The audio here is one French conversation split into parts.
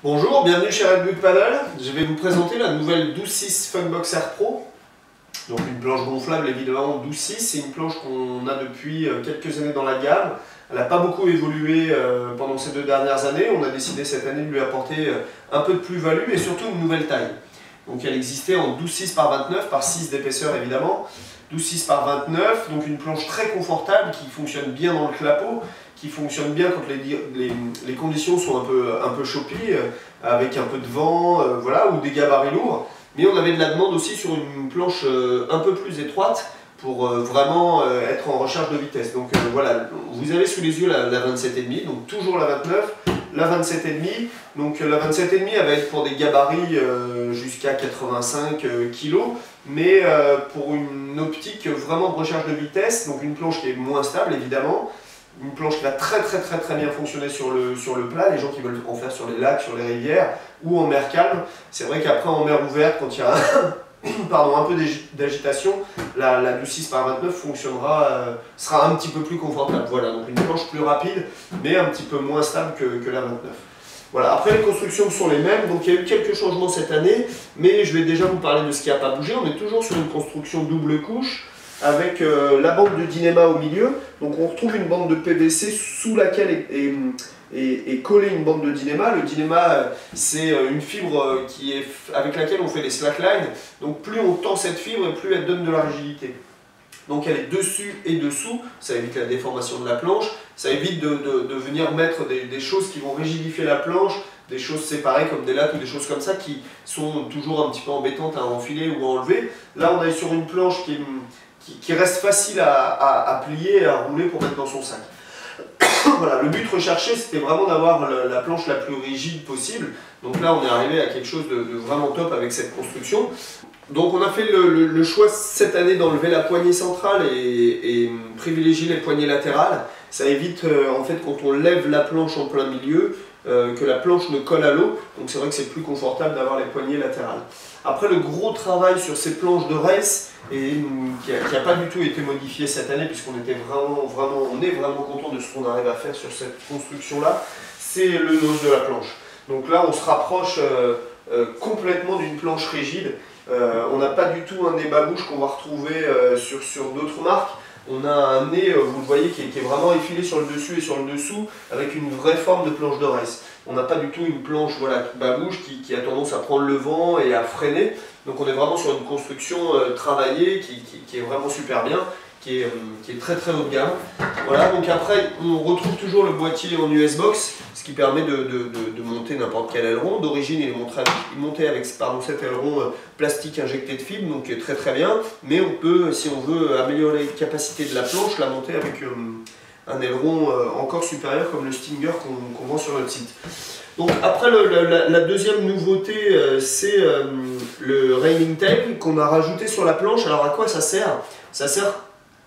Bonjour, bienvenue chez Red Bull Paddle. Je vais vous présenter la nouvelle 12.6 Funbox Air Pro. Donc une planche gonflable évidemment 12.6, c'est une planche qu'on a depuis quelques années dans la gamme. Elle n'a pas beaucoup évolué pendant ces 2 dernières années. On a décidé cette année de lui apporter un peu de plus-value et surtout une nouvelle taille. Donc elle existait en 12.6 par 29, par 6 d'épaisseur évidemment. 12.6 par 29, donc une planche très confortable qui fonctionne bien dans le clapot, qui fonctionne bien quand les conditions sont un peu choppy, avec un peu de vent, voilà, ou des gabarits lourds. Mais on avait de la demande aussi sur une planche un peu plus étroite pour vraiment être en recharge de vitesse. Donc voilà, vous avez sous les yeux la 27,5, donc toujours la 29, la 27,5. Donc la 27,5 elle va être pour des gabarits jusqu'à 85 kg, mais pour une optique vraiment de recharge de vitesse, donc une planche qui est moins stable évidemment. Une planche qui va très bien fonctionner sur le plat, les gens qui veulent en faire sur les lacs, sur les rivières ou en mer calme. C'est vrai qu'après en mer ouverte, quand il y a un peu d'agitation, la 12.6 par 29 sera un petit peu plus confortable. Voilà, donc une planche plus rapide, mais un petit peu moins stable que la 29. Voilà, après les constructions sont les mêmes, donc il y a eu quelques changements cette année, mais je vais déjà vous parler de ce qui n'a pas bougé. On est toujours sur une construction double couche, avec la bande de Dynéma au milieu. Donc on retrouve une bande de PVC sous laquelle est collée une bande de Dynéma. Le Dynéma, c'est une fibre avec laquelle on fait les slacklines. Donc plus on tend cette fibre, et plus elle donne de la rigidité. Donc elle est dessus et dessous, ça évite la déformation de la planche, ça évite de venir mettre des choses qui vont rigidifier la planche, des choses séparées comme des lattes ou des choses comme ça qui sont toujours un petit peu embêtantes à enfiler ou à enlever. Là on est sur une planche qui reste facile à plier et à rouler pour mettre dans son sac. Voilà, le but recherché c'était vraiment d'avoir la planche la plus rigide possible. Donc là on est arrivé à quelque chose de vraiment top avec cette construction. Donc on a fait le choix cette année d'enlever la poignée centrale et privilégier les poignées latérales. Ça évite en fait quand on lève la planche en plein milieu que la planche ne colle à l'eau. Donc c'est vrai que c'est plus confortable d'avoir les poignées latérales. Après le gros travail sur ces planches de race qui n'a pas du tout été modifié cette année puisqu'on est vraiment content de ce qu'on arrive à faire sur cette construction là, c'est le nose de la planche. Donc là on se rapproche complètement d'une planche rigide. On n'a pas du tout un nez bas-bouche qu'on va retrouver sur d'autres marques. On a un nez, vous le voyez, qui est vraiment effilé sur le dessus et sur le dessous, avec une vraie forme de planche de race. On n'a pas du tout une planche voilà, bas-bouche qui a tendance à prendre le vent et à freiner. Donc on est vraiment sur une construction travaillée qui est vraiment super bien, qui est très haut de gamme. Voilà, donc après on retrouve toujours le boîtier en US Box, ce qui permet de monter n'importe quel aileron. D'origine il est monté avec cet aileron plastique injecté de fibre, donc très bien. Mais on peut, si on veut améliorer les capacités de la planche, la monter avec un aileron encore supérieur comme le Stinger qu'on vend sur notre site. Donc après la deuxième nouveauté c'est le Reining Tail qu'on a rajouté sur la planche. Alors à quoi ça sert? Ça sert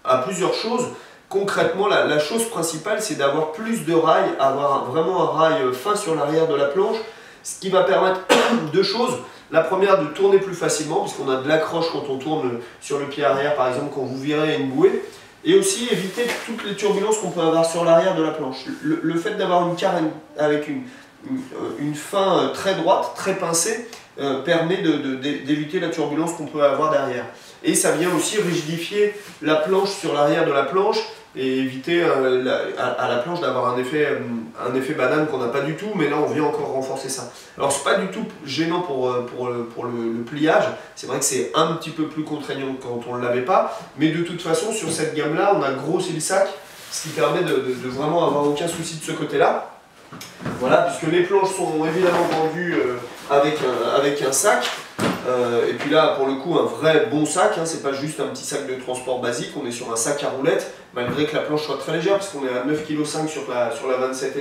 à plusieurs choses. Concrètement, la chose principale, c'est d'avoir plus de rails, avoir vraiment un rail fin sur l'arrière de la planche, ce qui va permettre deux choses. La première, de tourner plus facilement, puisqu'on a de l'accroche quand on tourne sur le pied arrière, par exemple, quand vous virez une bouée, et aussi éviter toutes les turbulences qu'on peut avoir sur l'arrière de la planche. Le fait d'avoir une carène avec une fin très droite, très pincée, permet d'éviter la turbulence qu'on peut avoir derrière. Et ça vient aussi rigidifier la planche sur l'arrière de la planche et éviter à la planche d'avoir un effet banane qu'on n'a pas du tout, mais là on vient encore renforcer ça. Alors c'est pas du tout gênant pour le pliage, c'est vrai que c'est un petit peu plus contraignant que quand on ne l'avait pas, mais de toute façon sur cette gamme là on a grossi le sac, ce qui permet de vraiment avoir aucun souci de ce côté là. Voilà, puisque les planches sont évidemment vendues avec un sac. Et puis là, pour le coup, un vrai bon sac, hein, c'est pas juste un petit sac de transport basique, on est sur un sac à roulettes, malgré que la planche soit très légère, puisqu'on est à 9,5 kg sur la 27,5.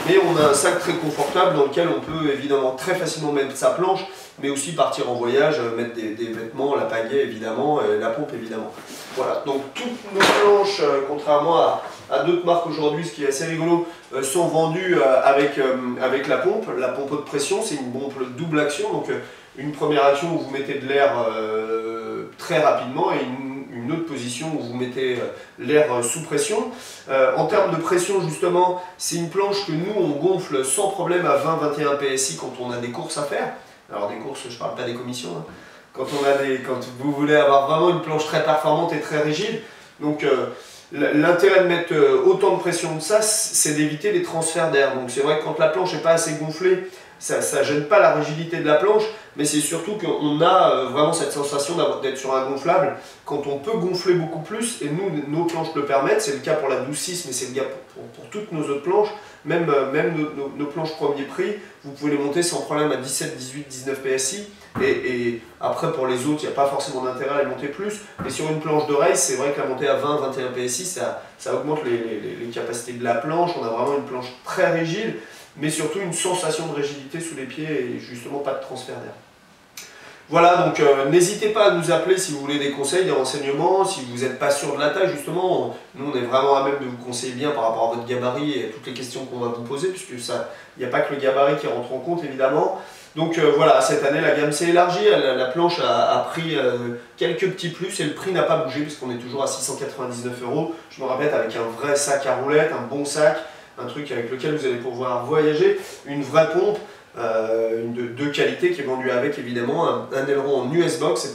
Mais on a un sac très confortable dans lequel on peut évidemment très facilement mettre sa planche, mais aussi partir en voyage, mettre des vêtements, la pagaie évidemment, la pompe évidemment. Voilà, donc toutes nos planches, contrairement à d'autres marques aujourd'hui, ce qui est assez rigolo, sont vendues avec la pompe de pression. C'est une pompe double action, donc une première action où vous mettez de l'air très rapidement et une autre position où vous mettez l'air sous pression. En termes de pression justement, c'est une planche que nous on gonfle sans problème à 20-21 PSI quand on a des courses à faire. Alors des courses, je ne parle pas des commissions, hein. Quand vous voulez avoir vraiment une planche très performante et très rigide. Donc l'intérêt de mettre autant de pression que ça, c'est d'éviter les transferts d'air. Donc c'est vrai que quand la planche n'est pas assez gonflée, ça ne gêne pas la rigidité de la planche, mais c'est surtout qu'on a vraiment cette sensation d'être sur un gonflable quand on peut gonfler beaucoup plus, et nous, nos planches le permettent, c'est le cas pour la 12.6, mais c'est le cas pour toutes nos autres planches, même nos planches premier prix, vous pouvez les monter sans problème à 17, 18, 19 PSI, et après pour les autres, il n'y a pas forcément d'intérêt à les monter plus, mais sur une planche de race, c'est vrai que la montée à 20, 21 PSI, ça augmente les capacités de la planche, on a vraiment une planche très rigide, mais surtout une sensation de rigidité sous les pieds et justement pas de transfert d'air. Voilà, donc n'hésitez pas à nous appeler si vous voulez des conseils, des renseignements, si vous n'êtes pas sûr de la taille justement, nous on est vraiment à même de vous conseiller bien par rapport à votre gabarit et à toutes les questions qu'on va vous poser, puisque il n'y a pas que le gabarit qui rentre en compte évidemment. Donc voilà, cette année la gamme s'est élargie, la planche a pris quelques petits plus et le prix n'a pas bougé puisqu'on est toujours à 699 €. Je me répète, avec un vrai sac à roulettes, un bon sac, un truc avec lequel vous allez pouvoir voyager, une vraie pompe de qualité qui est vendue avec évidemment un aileron en US box,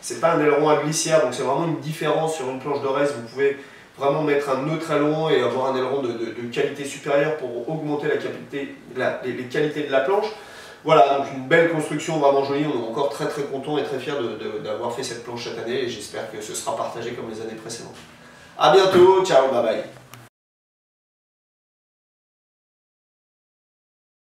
c'est pas un aileron à glissière, donc c'est vraiment une différence sur une planche de race. Vous pouvez vraiment mettre un autre aileron et avoir un aileron de qualité supérieure pour augmenter les qualités de la planche. Voilà, donc une belle construction, vraiment jolie, on est encore très contents et très fiers d'avoir fait cette planche cette année et j'espère que ce sera partagé comme les années précédentes. A bientôt, ciao, bye bye.